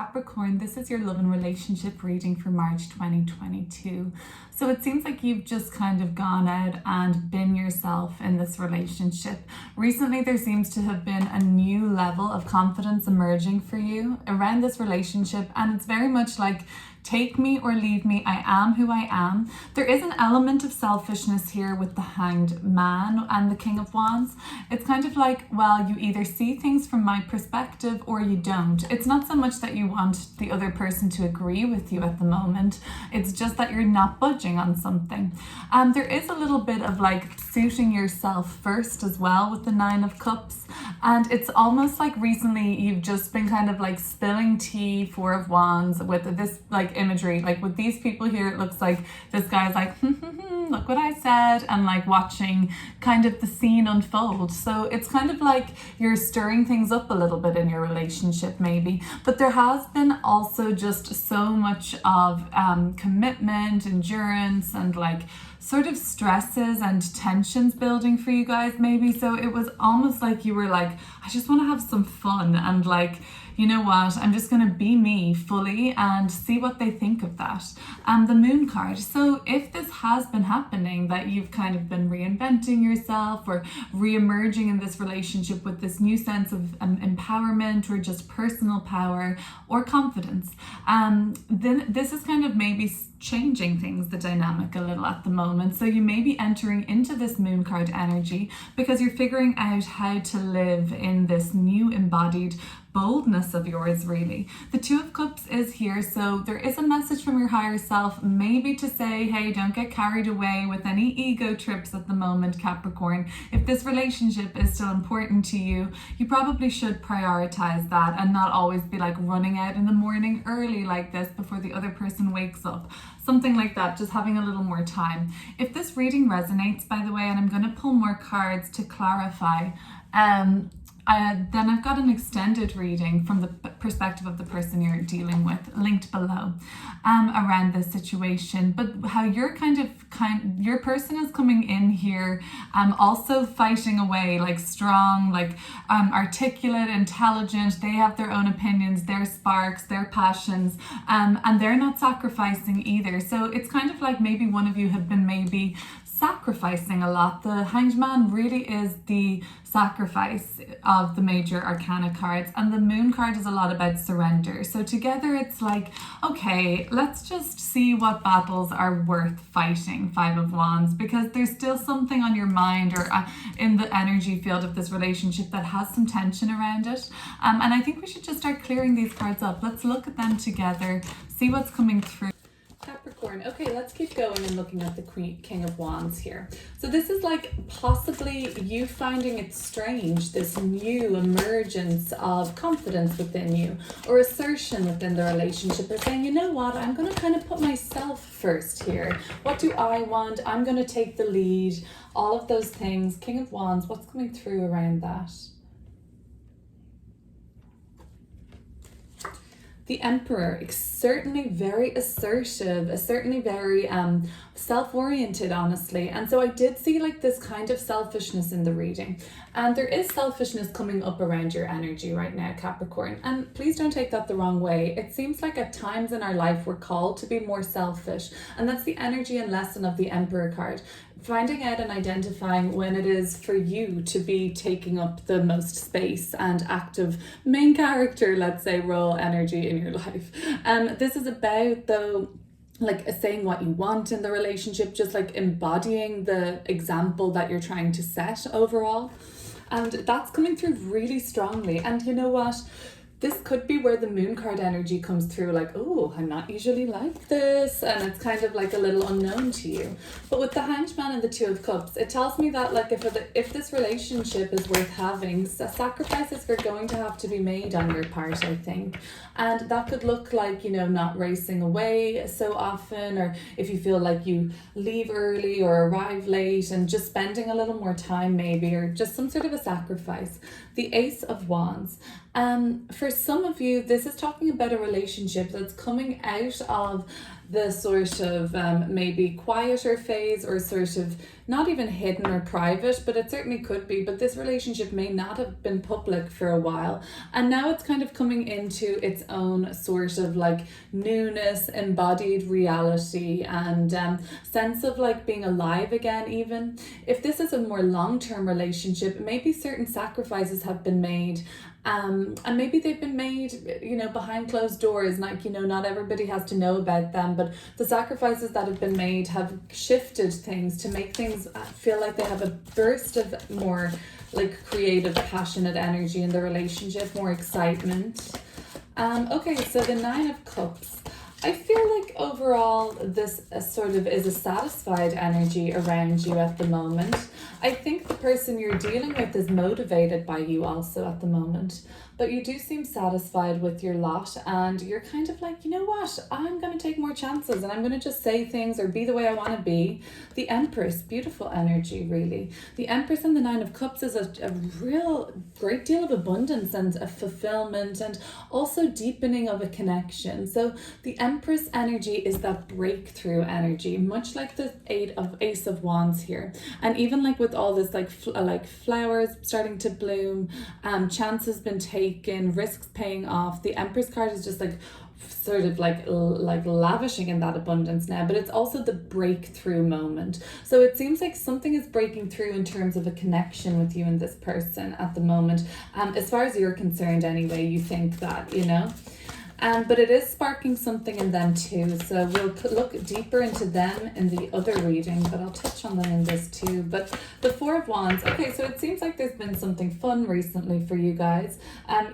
Capricorn, this is your love and relationship reading for March 2022. So it seems like you've just kind of gone out and been yourself in this relationship. Recently, there seems to have been a new level of confidence emerging for you around this relationship, and it's very much like, take me or leave me, I am who I am. There is an element of selfishness here with the Hanged Man and the King of Wands. It's kind of like, well, you either see things from my perspective or you don't. It's not so much that you want the other person to agree with you at the moment. It's just that you're not budging on something. There is a little bit of like suiting yourself first as well with the Nine of Cups. And it's almost like recently you've just been kind of like spilling tea, Four of Wands, with this like imagery. Like with these people here, it looks like this guy's like, look what I said, and like watching kind of the scene unfold. So it's kind of like you're stirring things up a little bit in your relationship maybe. But there has been also just so much of commitment, endurance, and like sort of stresses and tensions building for you guys maybe. So it was almost like you were like, I just want to have some fun, and like, you know what, I'm just going to be me fully and see what they think of that. And the Moon card. So if this has been happening, that you've kind of been reinventing yourself or re-emerging in this relationship with this new sense of empowerment or just personal power or confidence, then this is kind of maybe changing things, the dynamic a little at the moment. So you may be entering into this Moon card energy because you're figuring out how to live in this new embodied boldness of yours, really. The Two of Cups is here, so there is a message from your higher self, maybe to say, hey, don't get carried away with any ego trips at the moment, Capricorn. If this relationship is still important to you, you probably should prioritize that and not always be like running out in the morning early like this before the other person wakes up. Something like that, just having a little more time. If this reading resonates, by the way, and I'm going to pull more cards to clarify, then I've got an extended reading from the perspective of the person you're dealing with, linked below, around this situation. But how you're your person is coming in here, also fighting away, like strong, like articulate, intelligent. They have their own opinions, their sparks, their passions, and they're not sacrificing either. So it's kind of like maybe one of you have been maybe sacrificing a lot. The Hanged Man really is the sacrifice of the major arcana cards, and the Moon card is a lot about surrender. So together it's like, okay, let's just see what battles are worth fighting, Five of Wands, because there's still something on your mind or in the energy field of this relationship that has some tension around it. And I think we should just start clearing these cards up. Let's look at them together, see what's coming through. Capricorn. Okay, let's keep going and looking at the King of Wands here. So this is like possibly you finding it strange, this new emergence of confidence within you or assertion within the relationship, or saying, you know what, I'm going to kind of put myself first here. What do I want? I'm going to take the lead. All of those things. King of Wands, what's coming through around that? The Emperor, certainly very assertive, certainly very self-oriented, honestly. And so I did see like this kind of selfishness in the reading. And there is selfishness coming up around your energy right now, Capricorn. And please don't take that the wrong way. It seems like at times in our life we're called to be more selfish. And that's the energy and lesson of the Emperor card. Finding out and identifying when it is for you to be taking up the most space and active main character, let's say, role energy in your life. This is about, though, like saying what you want in the relationship, just like embodying the example that you're trying to set overall. And that's coming through really strongly. And you know what? This could be where the Moon card energy comes through, like, oh, I'm not usually like this, and it's kind of like a little unknown to you. But with the Hanged Man and the Two of Cups, it tells me that like if this relationship is worth having, sacrifices are going to have to be made on your part, I think. And that could look like, you know, not racing away so often, or if you feel like you leave early or arrive late, and just spending a little more time maybe, or just some sort of a sacrifice. The Ace of Wands. For some of you, this is talking about a relationship that's coming out of the sort of maybe quieter phase, or sort of not even hidden or private, but it certainly could be. But this relationship may not have been public for a while, and now it's kind of coming into its own sort of like newness, embodied reality, and sense of like being alive again. Even if this is a more long-term relationship, maybe certain sacrifices have been made, and maybe they've been made, behind closed doors, like, not everybody has to know about them, but the sacrifices that have been made have shifted things to make things feel like they have a burst of more like creative, passionate energy in the relationship, more excitement. Okay, so the Nine of Cups. I feel like overall this sort of is a satisfied energy around you at the moment. I think the person you're dealing with is motivated by you also at the moment, but you do seem satisfied with your lot, and you're kind of like, you know what, I'm going to take more chances, and I'm going to just say things or be the way I want to be. The Empress, beautiful energy, really. The Empress and the Nine of Cups is a real great deal of abundance and a fulfillment, and also deepening of a connection. So the Empress energy is that breakthrough energy, much like the Ace of Wands here. And even like with all this like flowers starting to bloom, chances been taken, risks paying off. The Empress card is just like sort of like lavishing in that abundance now, but it's also the breakthrough moment. So it seems like something is breaking through in terms of a connection with you and this person at the moment. As far as you're concerned anyway, you think that, but it is sparking something in them too. So we'll look deeper into them in the other reading, but I'll touch on them in this too. But the Four of Wands. Okay, so it seems like there's been something fun recently for you guys.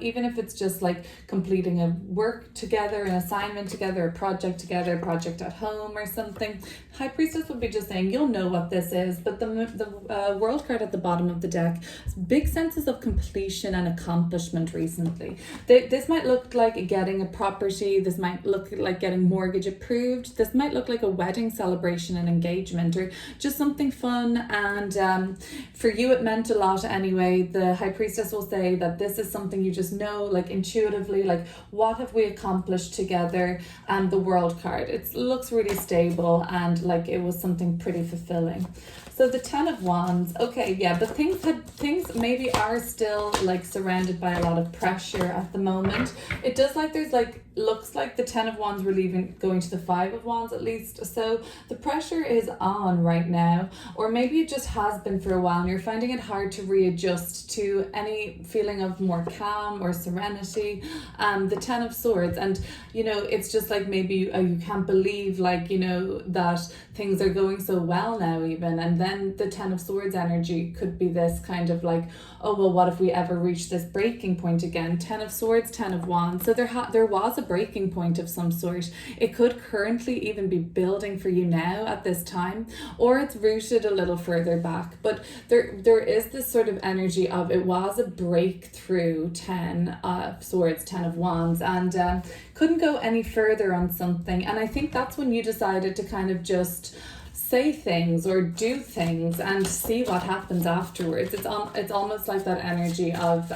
Even if it's just like completing a work together, an assignment together, a project together, a project at home or something. High Priestess would be just saying, you'll know what this is. But the World card at the bottom of the deck, big senses of completion and accomplishment recently. This might look like getting a property. This might look like getting mortgage approved. This might look like a wedding celebration and engagement, or just something fun. And for you, it meant a lot anyway. The High Priestess will say that this is something you just know, like intuitively, like what have we accomplished together? And the World card, it looks really stable, and like it was something pretty fulfilling. So the Ten of Wands, okay, yeah, but things maybe are still like surrounded by a lot of pressure at the moment. It does like there's like, looks like the Ten of Wands we're going to the Five of Wands at least. So the pressure is on right now, or maybe it just has been for a while, and you're finding it hard to readjust to any feeling of more calm or serenity. The Ten of Swords, and it's just like maybe you can't believe that things are going so well now even. And then the Ten of Swords energy could be this kind of like, oh well, what if we ever reach this breaking point again? Ten of Swords, Ten of Wands. So there was a breaking point of some sort. It could currently even be building for you now at this time, or it's rooted a little further back. But there is this sort of energy of it was a breakthrough. Ten of Swords, Ten of Wands, and couldn't go any further on something. And I think that's when you decided to kind of just say things or do things and see what happens afterwards. It's almost like that energy of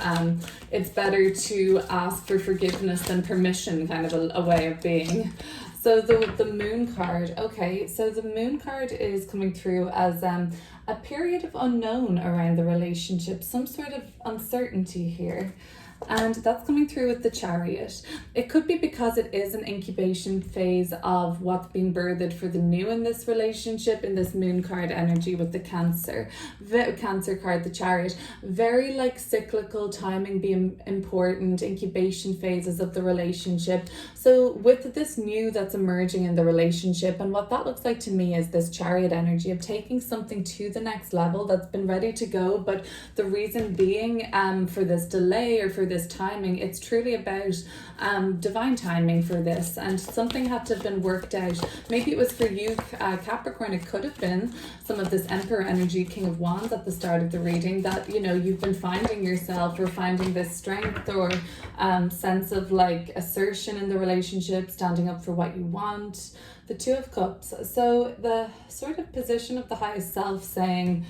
it's better to ask for forgiveness than permission, kind of a way of being. So the Moon card, okay, so the Moon card is coming through as a period of unknown around the relationship, some sort of uncertainty here. And that's coming through with the Chariot. It could be because it is an incubation phase of what's being birthed for the new in this relationship, in this Moon card energy with the Cancer card, the Chariot. Very like cyclical, timing being important, incubation phases of the relationship. So with this new that's emerging in the relationship, and what that looks like to me is this Chariot energy of taking something to the next level that's been ready to go, but the reason being for this delay or for this timing, it's truly about divine timing for this, and something had to have been worked out. Maybe it was for you, Capricorn. It could have been some of this Emperor energy, King of Wands at the start of the reading, that you've been finding yourself, or finding this strength or sense of like assertion in the relationship, standing up for what you want. The Two of Cups, so the sort of position of the highest self saying,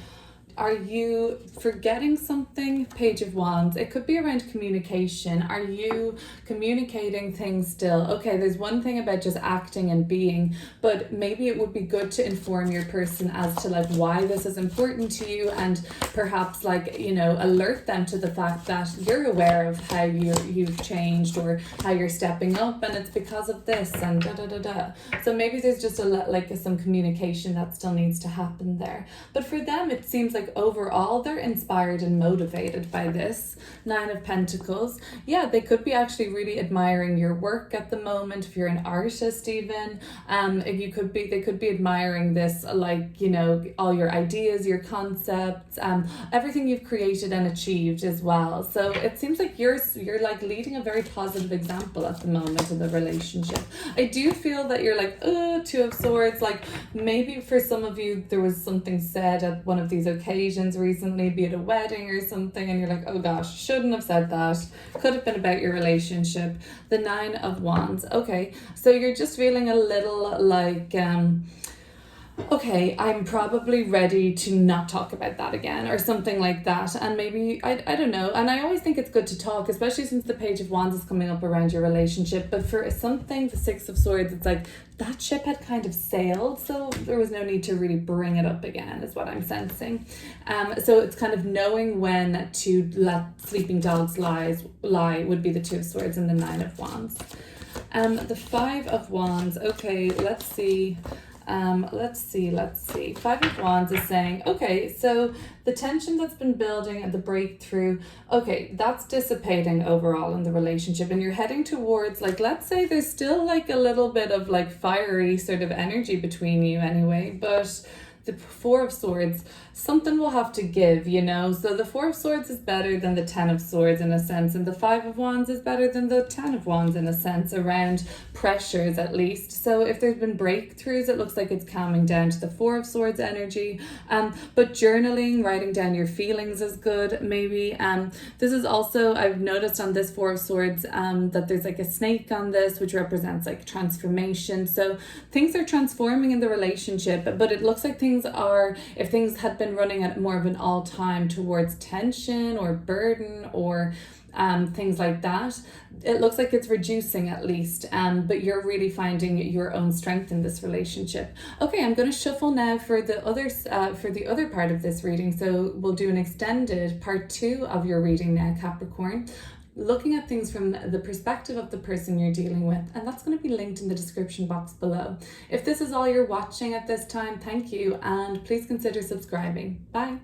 Are you forgetting something? Page of Wands. It could be around communication. Are you communicating things still? Okay, there's one thing about just acting and being, but maybe it would be good to inform your person as to like why this is important to you, and perhaps like, you know, alert them to the fact that you're aware of how you've changed or how you're stepping up, and it's because of this and da da da da. So maybe there's just some communication that still needs to happen there. But for them, it seems like overall they're inspired and motivated by this. 9 of Pentacles. Yeah, they could be actually really admiring your work at the moment. If you're an artist, even they could be admiring this, like, you know, all your ideas, your concepts, everything you've created and achieved as well. So it seems like you're like leading a very positive example at the moment in the relationship. I do feel that you're like, 2 of Swords, like maybe for some of you there was something said at one of these occasions recently, be it a wedding or something, and you're like, oh gosh, shouldn't have said that. Could have been about your relationship. The 9 of Wands. Okay, so you're just feeling a little like okay, I'm probably ready to not talk about that again or something like that. And maybe, I don't know. And I always think it's good to talk, especially since the Page of Wands is coming up around your relationship. But for something, the 6 of Swords, it's like that ship had kind of sailed. So there was no need to really bring it up again is what I'm sensing. So it's kind of knowing when to let sleeping dogs lie would be the 2 of Swords and the 9 of Wands. The 5 of Wands. Okay, let's see. Let's see. 5 of Wands is saying, okay, so the tension that's been building and the breakthrough, okay, that's dissipating overall in the relationship, and you're heading towards, like, let's say there's still like a little bit of like fiery sort of energy between you anyway, but the 4 of Swords, something will have to give, you know. So the 4 of Swords is better than the 10 of Swords in a sense, and the 5 of Wands is better than the 10 of Wands in a sense, around pressures at least. So if there's been breakthroughs, it looks like it's calming down to the 4 of Swords energy. But journaling, writing down your feelings is good, maybe. This is also, I've noticed on this 4 of Swords that there's like a snake on this, which represents like transformation. So things are transforming in the relationship, but it looks like if things had been running at more of an all-time towards tension or burden or things like that, it looks like it's reducing at least, but you're really finding your own strength in this relationship. Okay, I'm going to shuffle now for the other part of this reading. So we'll do an extended part 2 of your reading now, Capricorn, looking at things from the perspective of the person you're dealing with, and that's going to be linked in the description box below. If this is all you're watching at this time, thank you, and please consider subscribing. Bye.